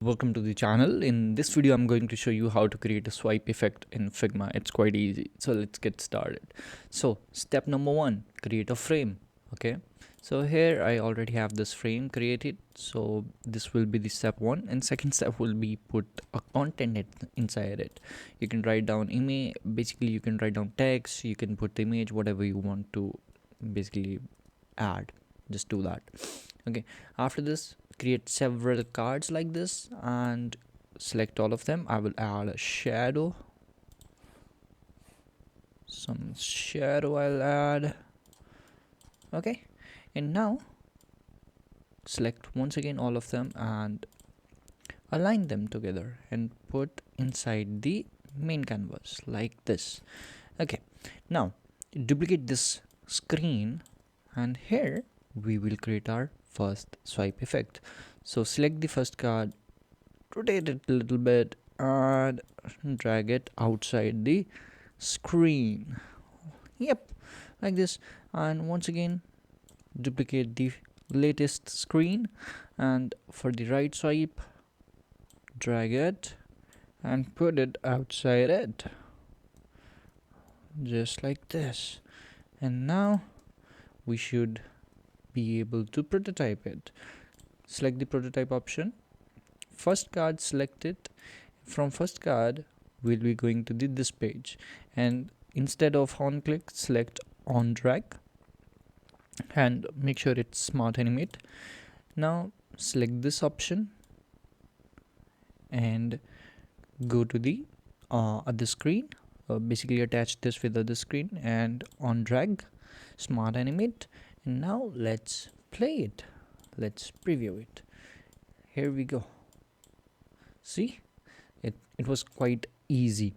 Welcome to the channel. In this video, I'm going to show you how to create a swipe effect in Figma. It's quite easy. So let's get started. So step number one, create a frame. Okay. So here I already have this frame created. So this will be the step one, and second step will be put a content inside it. You can write down image. Basically, you can write down text. You can put the image, whatever you want to basically add. Just do that. Okay, after this create several cards like this and select all of them. I will add a shadow, some shadow I'll add. Okay, and now select once again all of them and align them together and put inside the main canvas like this. Okay, now duplicate this screen, and here we will create our first swipe effect. So select the first card, rotate it a little bit and drag it outside the screen. Yep, like this. And once again duplicate the latest screen, and for the right swipe drag it and put it outside it, just like this. And now we should be able to prototype it. Select the prototype option, first card selected. From first card we'll be going to this page, and instead of on click select on drag and make sure it's smart animate. Now select this option and go to the other screen, basically attach this with other screen and on drag smart animate. And now let's play it, let's preview it. Here we go. See, it was quite easy.